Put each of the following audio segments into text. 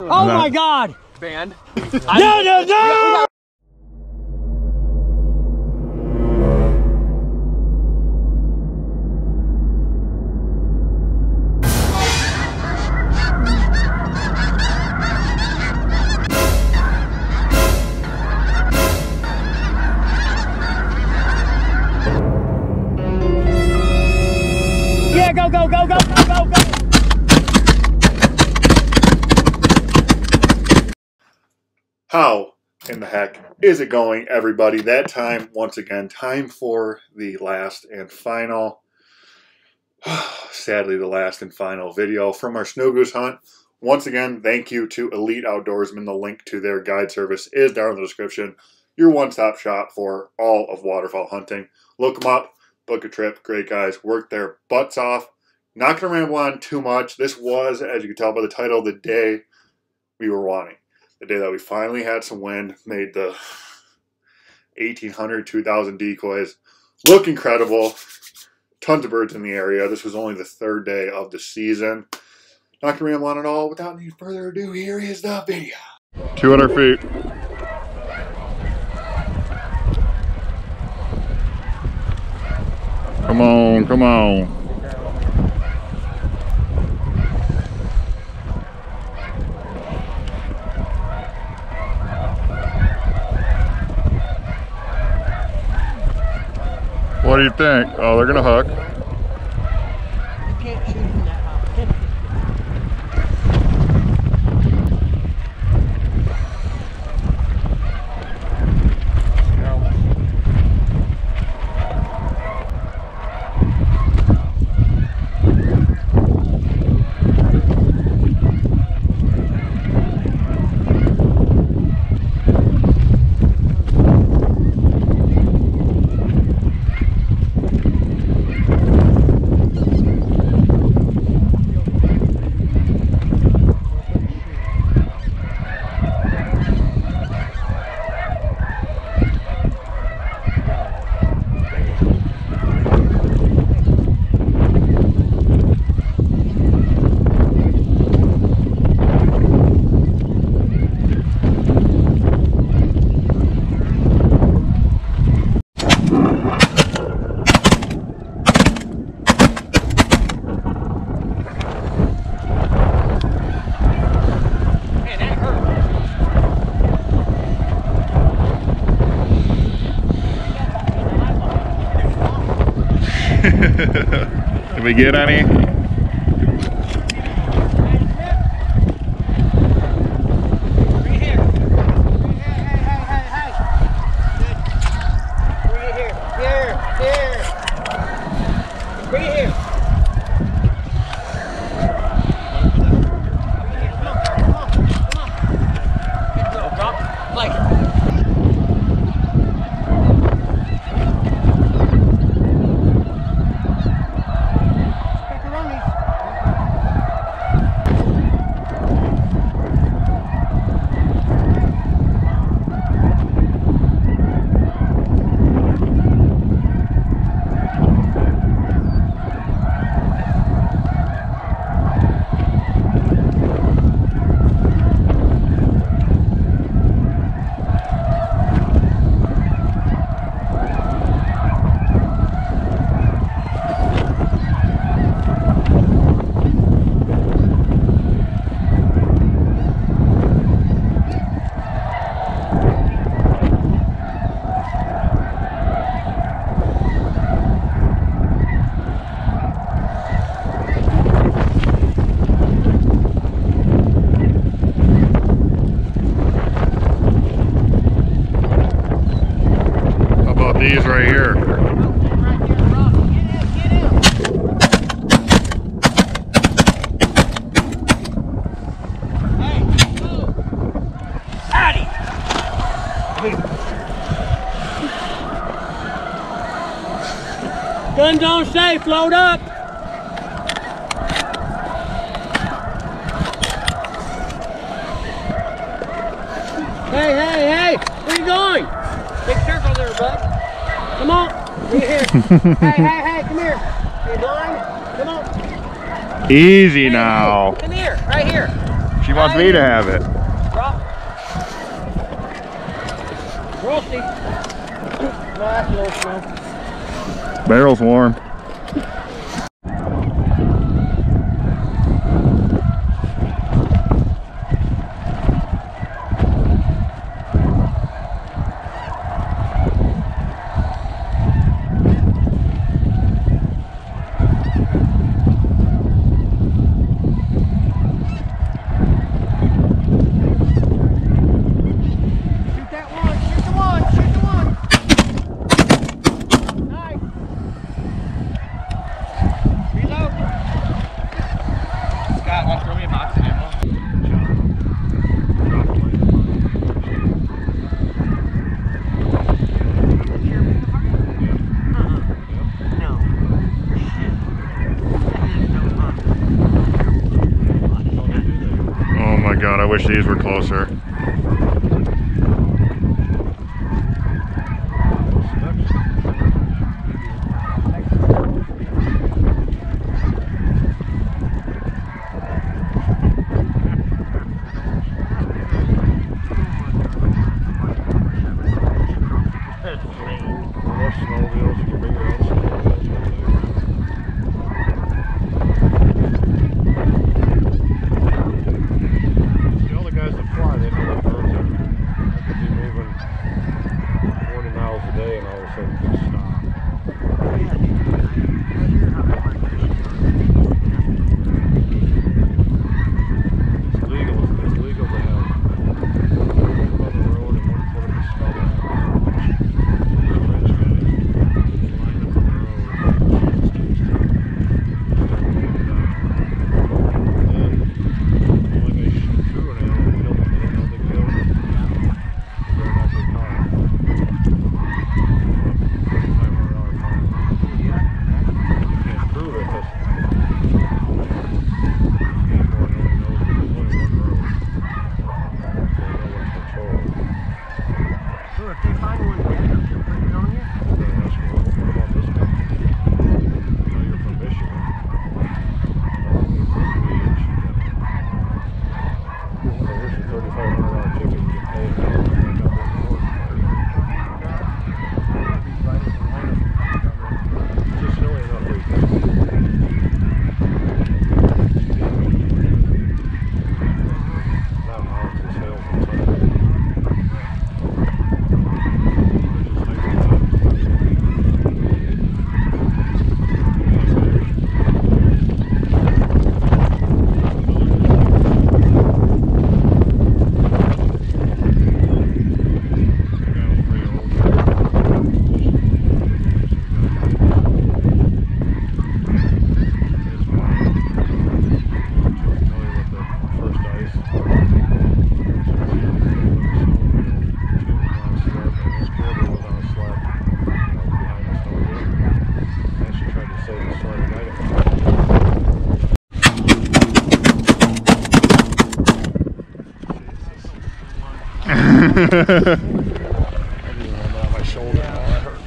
Oh my God! Band. No! Yeah, go, go, go, go, go, go, go! How in the heck is it going, everybody? That time, once again, time for the last and final, sadly, the last and final video from our snow goose hunt. Once again, thank you to Elite Outdoorsmen. The link to their guide service is down in the description. Your one-stop shop for all of waterfowl hunting. Look them up, book a trip. Great guys, work their butts off. Not going to ramble on too much. This was, as you can tell by the title, the day we were wanting. The day that we finally had some wind, made the 1,800, 2,000 decoys look incredible. Tons of birds in the area. This was only the third day of the season. Not going to ramble on at all. Without any further ado, here is the video. 200 feet. Come on, come on. What do you think? Oh, they're gonna hook. You can't shoot from that high. Did we get any? These right here. Guns don't stay, float up. Hey, hey, hey, where you going? Big circle there, bud. Come on, right here. Hey, hey, hey, come here. You blind? Come on. Easy hey, now. Hey, come here, right here. She She wants me to have it. Drop. Roasty. No, that's a little slow. Barrel's warm. God, I wish these were closer.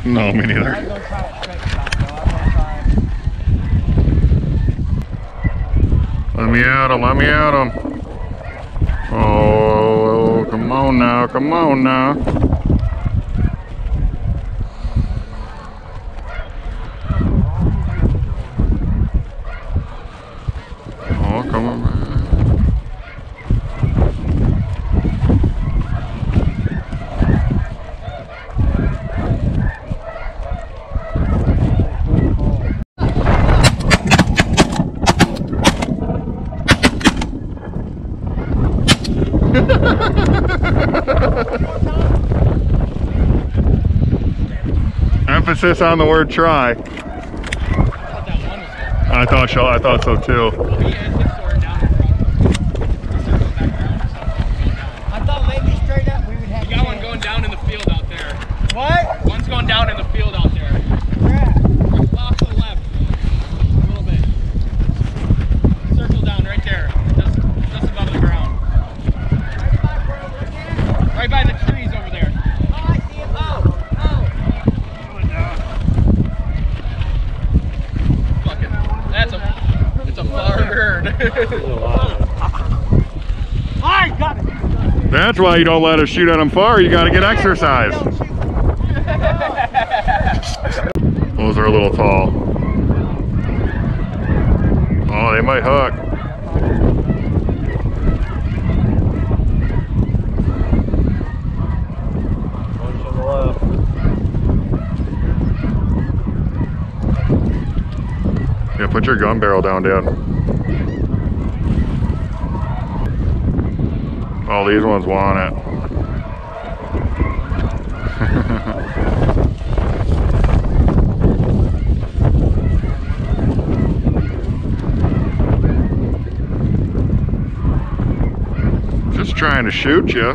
No, me neither. Let me at him, let me at him. Oh, come on now, come on now. Oh, come on, man. Emphasis on the word try. I thought so too. I thought maybe straight up we would have. You got one going down in the field out there. What? One's going down in the field out there. Yeah. Off to the left. A little bit. Circle down right there. Just above the ground. Right by the trees over there. Oh, I see it. Oh. Fucking, it's a far bird. That's why you don't let us shoot at them far. You got to get exercise. Those are a little tall. Oh, they might hook. Bunch on the left. Yeah, put your gun barrel down, Dad. Oh, these ones want it. Just trying to shoot you.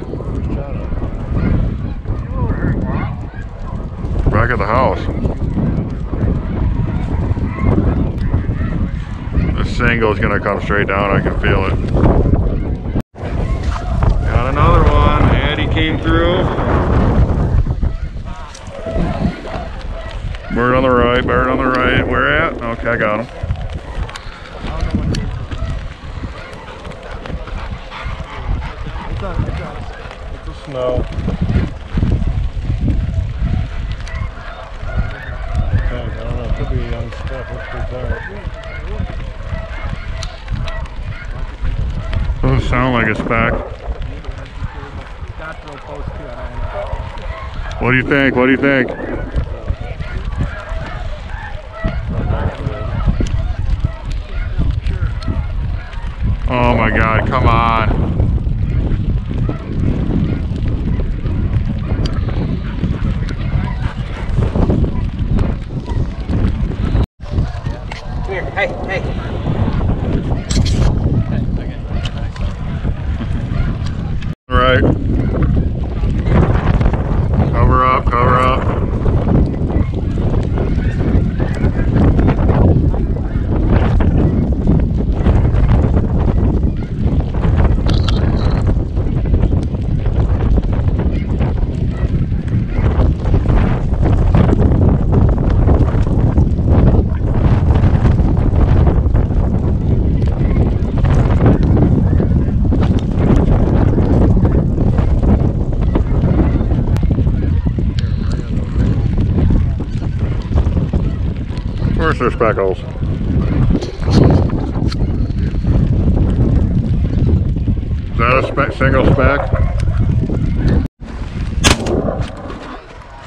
Back at the house. This single's gonna come straight down, I can feel it. Got another one. Eddie came through. Bird on the right, bird on the right. Where at? Okay, I got him. It's a snow. I don't know, it could be young stuff. Let's be dark. Doesn't sound like it's back. What do you think? What do you think? Oh my God, come on. Here, hey, hey. All right. Cover up, cover up. Of course there's speckles. Is that a single speck?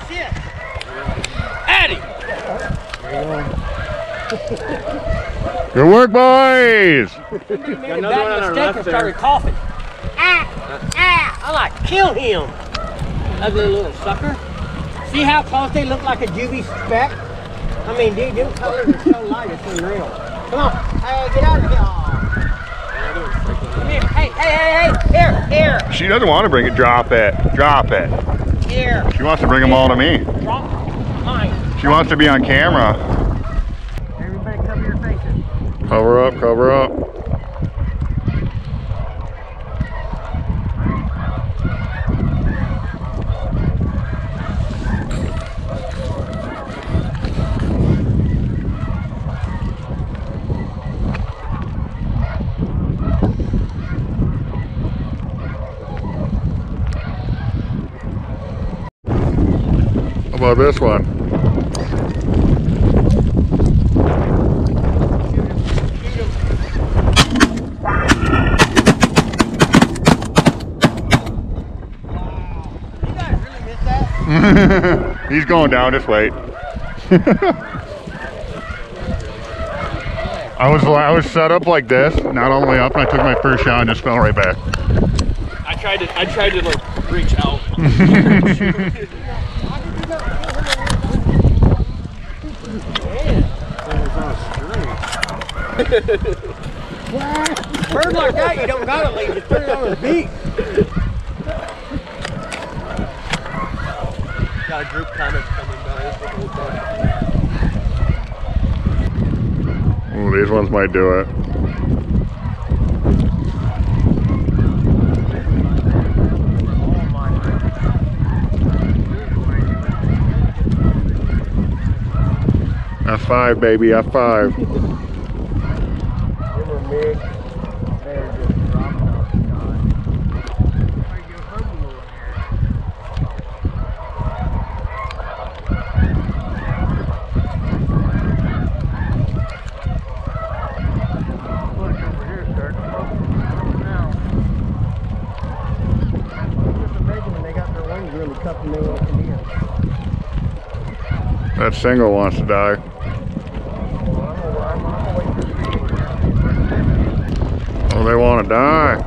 Shit! Eddie! Good work, boys! Somebody made a bad mistake and started coughing. I like to kill him. Ugly little sucker. See how close they look like a juvie speck? I mean, dude, them colors are so light, it's unreal. Come on, hey, get out of here. Come here, hey, here. She doesn't want to bring it. Drop it. Drop it. Here. She wants to bring them all to me. Drop mine. She wants to be on camera. Everybody cover your faces. Cover up, cover up. How about this one? You guys really missed that? He's going down, just wait. I was set up like this, not all the way up, and I took my first shot and just fell right back. I tried to like reach out. Bird like that, you don't gotta leave. Just put it on his beak. Got a group comment coming by. Ooh, these ones might do it. F5, baby, F5. something they want to come here. That single wants to die. Oh, they want to die.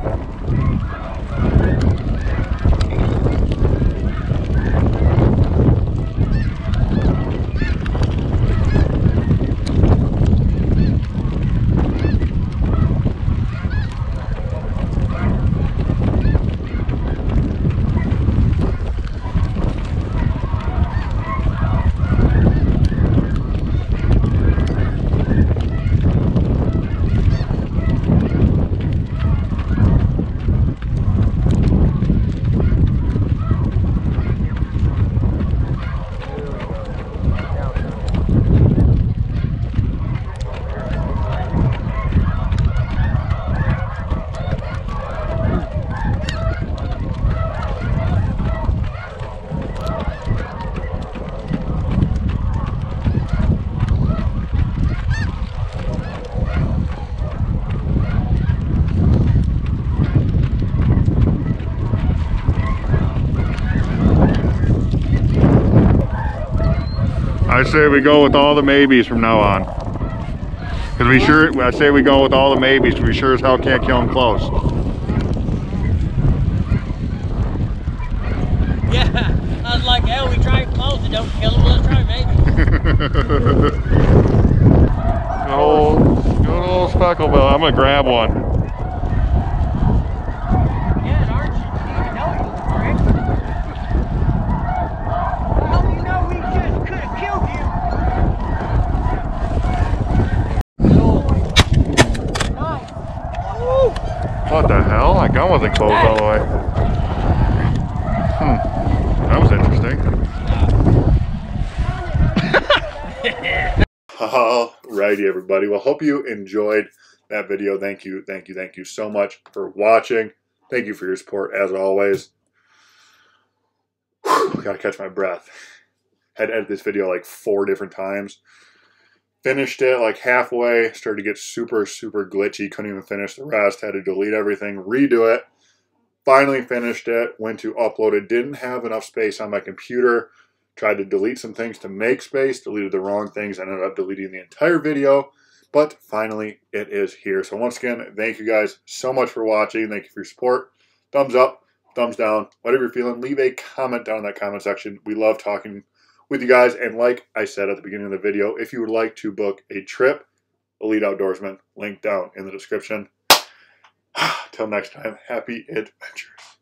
I say we go with all the maybes from now on. Cause I say we go with all the maybes, we sure as hell can't kill them close. Yeah, I was like, hell, we try close and don't kill them, let's try maybe. Good old specklebill, I'm gonna grab one. Yeah, and aren't you? You know you were correct. Well, you know we just could have killed you. Nice. Woo! What the hell? My gun wasn't closed all the way. That was interesting. Alrighty, everybody. Well, hope you enjoyed that video. Thank you so much for watching. Thank you for your support, as always. Whew, gotta catch my breath. Had to edit this video like 4 different times. Finished it like halfway. Started to get super glitchy. Couldn't even finish the rest. Had to delete everything, redo it. Finally finished it. Went to upload it. Didn't have enough space on my computer. Tried to delete some things to make space. Deleted the wrong things. Ended up deleting the entire video. But finally, it is here. So once again, thank you guys so much for watching. Thank you for your support. Thumbs up, thumbs down, whatever you're feeling. Leave a comment down in that comment section. We love talking with you guys. And like I said at the beginning of the video, if you would like to book a trip, Elite Outdoorsmen, link down in the description. Till next time, happy adventures.